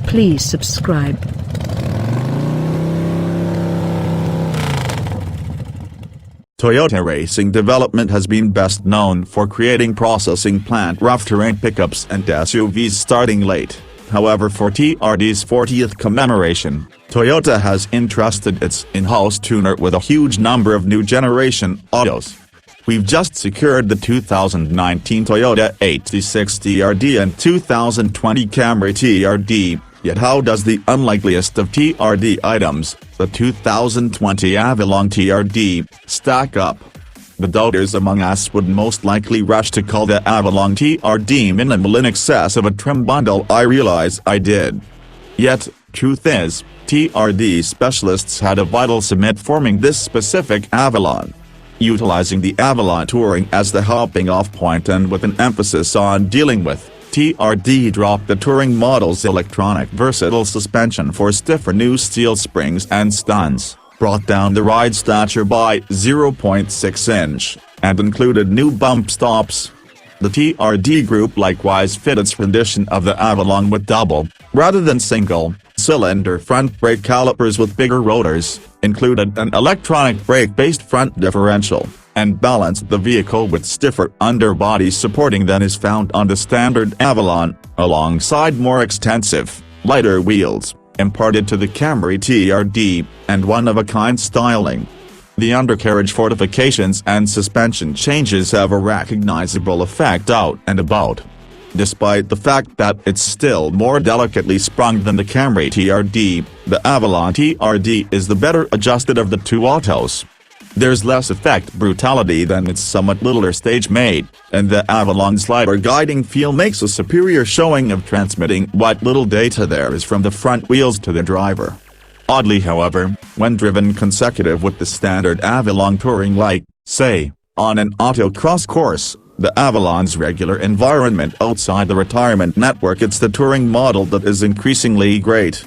Please subscribe. Toyota Racing Development has been best known for creating processing plant rough terrain pickups and SUVs starting late. However, for TRD's 40th commemoration, Toyota has entrusted its in-house tuner with a huge number of new generation autos. We've just secured the 2019 Toyota 86 TRD and 2020 Camry TRD, yet how does the unlikeliest of TRD items, the 2020 Avalon TRD, stack up? The doubters among us would most likely rush to call the Avalon TRD minimal in excess of a trim bundle. I realize I did. Yet, truth is, TRD specialists had a vital submit forming this specific Avalon. Utilizing the Avalon Touring as the hopping-off point and with an emphasis on dealing with, TRD dropped the Touring model's electronic versatile suspension for stiffer new steel springs and studs, brought down the ride stature by 0.6 inch, and included new bump stops. The TRD group likewise fitted its rendition of the Avalon with double, rather than single-cylinder front brake calipers with bigger rotors, included an electronic brake-based front differential, and balanced the vehicle with stiffer underbody supporting than is found on the standard Avalon, alongside more extensive, lighter wheels, imparted to the Camry TRD, and one-of-a-kind styling. The undercarriage fortifications and suspension changes have a recognizable effect out and about. Despite the fact that it's still more delicately sprung than the Camry TRD, the Avalon TRD is the better adjusted of the two autos. There's less effect brutality than its somewhat littler stage mate, and the Avalon's lighter guiding feel makes a superior showing of transmitting what little data there is from the front wheels to the driver. Oddly however, when driven consecutive with the standard Avalon Touring like, say, on an autocross course, the Avalon's regular environment outside the retirement network, it's the Touring model that is increasingly great.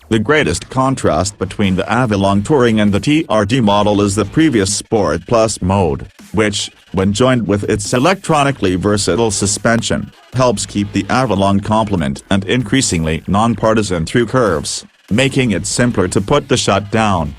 The greatest contrast between the Avalon Touring and the TRD model is the previous Sport Plus mode, which, when joined with its electronically versatile suspension, helps keep the Avalon complement and increasingly non-partisan through curves, making it simpler to put the shut down.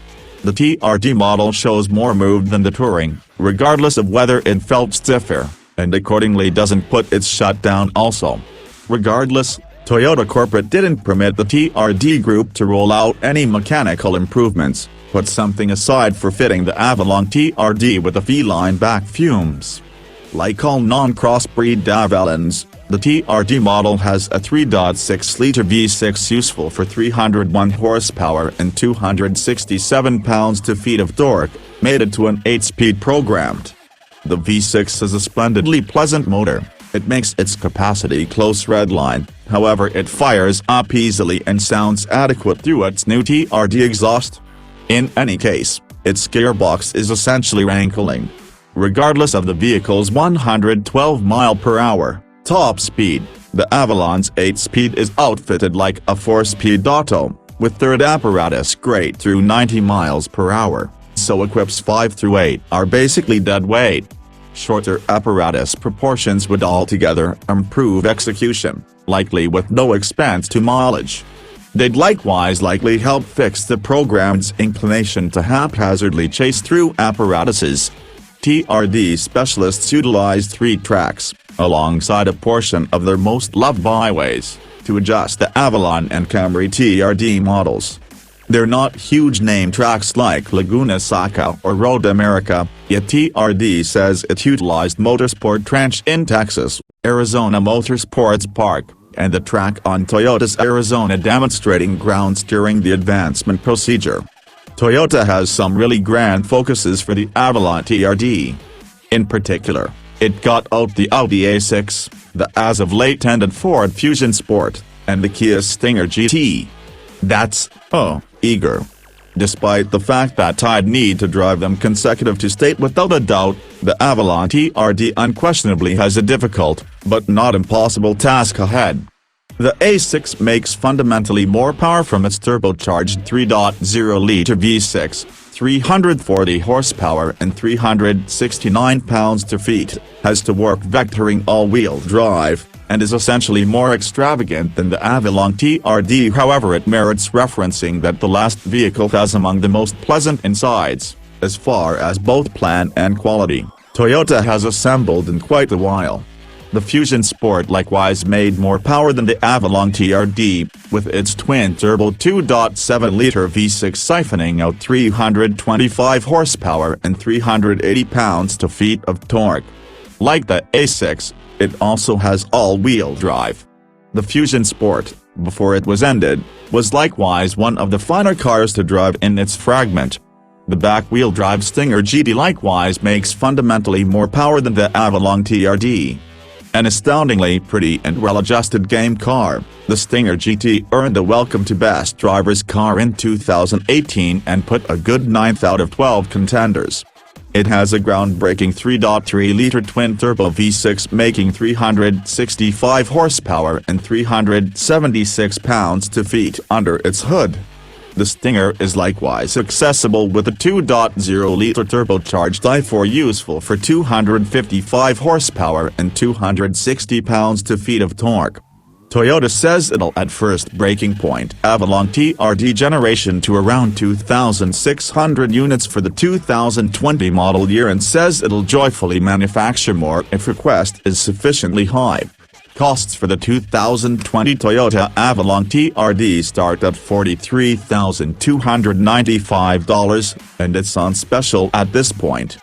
The TRD model shows more move than the Touring, regardless of whether it felt stiffer, and accordingly doesn't put its shut down also. Regardless, Toyota Corporate didn't permit the TRD group to roll out any mechanical improvements, put something aside for fitting the Avalon TRD with the feline back fumes. Like all non-crossbreed Avalons, the TRD model has a 3.6-liter V6 useful for 301 horsepower and 267 pounds-feet of torque, mated to an 8-speed programmed. The V6 is a splendidly pleasant motor. It makes its capacity close redline, however it fires up easily and sounds adequate through its new TRD exhaust. In any case, its gearbox is essentially rankling. Regardless of the vehicle's 112 mph top speed, the Avalon's 8-speed is outfitted like a 4-speed auto, with third apparatus grade through 90 mph, so equips 5 through 8 are basically dead weight. Shorter apparatus proportions would altogether improve execution, likely with no expense to mileage. They'd likewise likely help fix the program's inclination to haphazardly chase through apparatuses. TRD specialists utilize 3 tracks, alongside a portion of their most loved byways, to adjust the Avalon and Camry TRD models. They're not huge-name tracks like Laguna Seca or Road America, yet TRD says it utilized Motorsport Ranch in Texas, Arizona Motorsports Park, and the track on Toyota's Arizona demonstrating grounds during the advancement procedure. Toyota has some really grand focuses for the Avalon TRD. In particular, it got out the Audi A6, the as-of-late ended Ford Fusion Sport, and the Kia Stinger GT. That's, eager. Despite the fact that I'd need to drive them consecutive to state without a doubt, the Avalon TRD unquestionably has a difficult, but not impossible task ahead. The A6 makes fundamentally more power from its turbocharged 3.0-liter V6, 340 horsepower and 369 pounds-feet, has to work vectoring all-wheel drive, and is essentially more extravagant than the Avalon TRD. However, it merits referencing that the last vehicle has among the most pleasant insides, as far as both plan and quality, Toyota has assembled in quite a while. The Fusion Sport likewise made more power than the Avalon TRD, with its twin-turbo 2.7-liter V6 siphoning out 325 horsepower and 380 pounds-feet of torque. Like the A6, it also has all-wheel drive. The Fusion Sport, before it was ended, was likewise one of the finer cars to drive in its fragment. The back-wheel drive Stinger GT likewise makes fundamentally more power than the Avalon TRD. An astoundingly pretty and well-adjusted game car, the Stinger GT earned the Welcome to Best Driver's Car in 2018 and put a good 9th out of 12 contenders. It has a groundbreaking 3.3-liter twin-turbo V6 making 365 horsepower and 376 pounds-feet under its hood. The Stinger is likewise accessible with a 2.0-liter turbocharged i4 useful for 255 horsepower and 260 pounds-feet of torque. Toyota says it'll at first breaking point Avalon TRD generation to around 2,600 units for the 2020 model year and says it'll joyfully manufacture more if request is sufficiently high. Costs for the 2020 Toyota Avalon TRD start at $43,295, and it's on special at this point.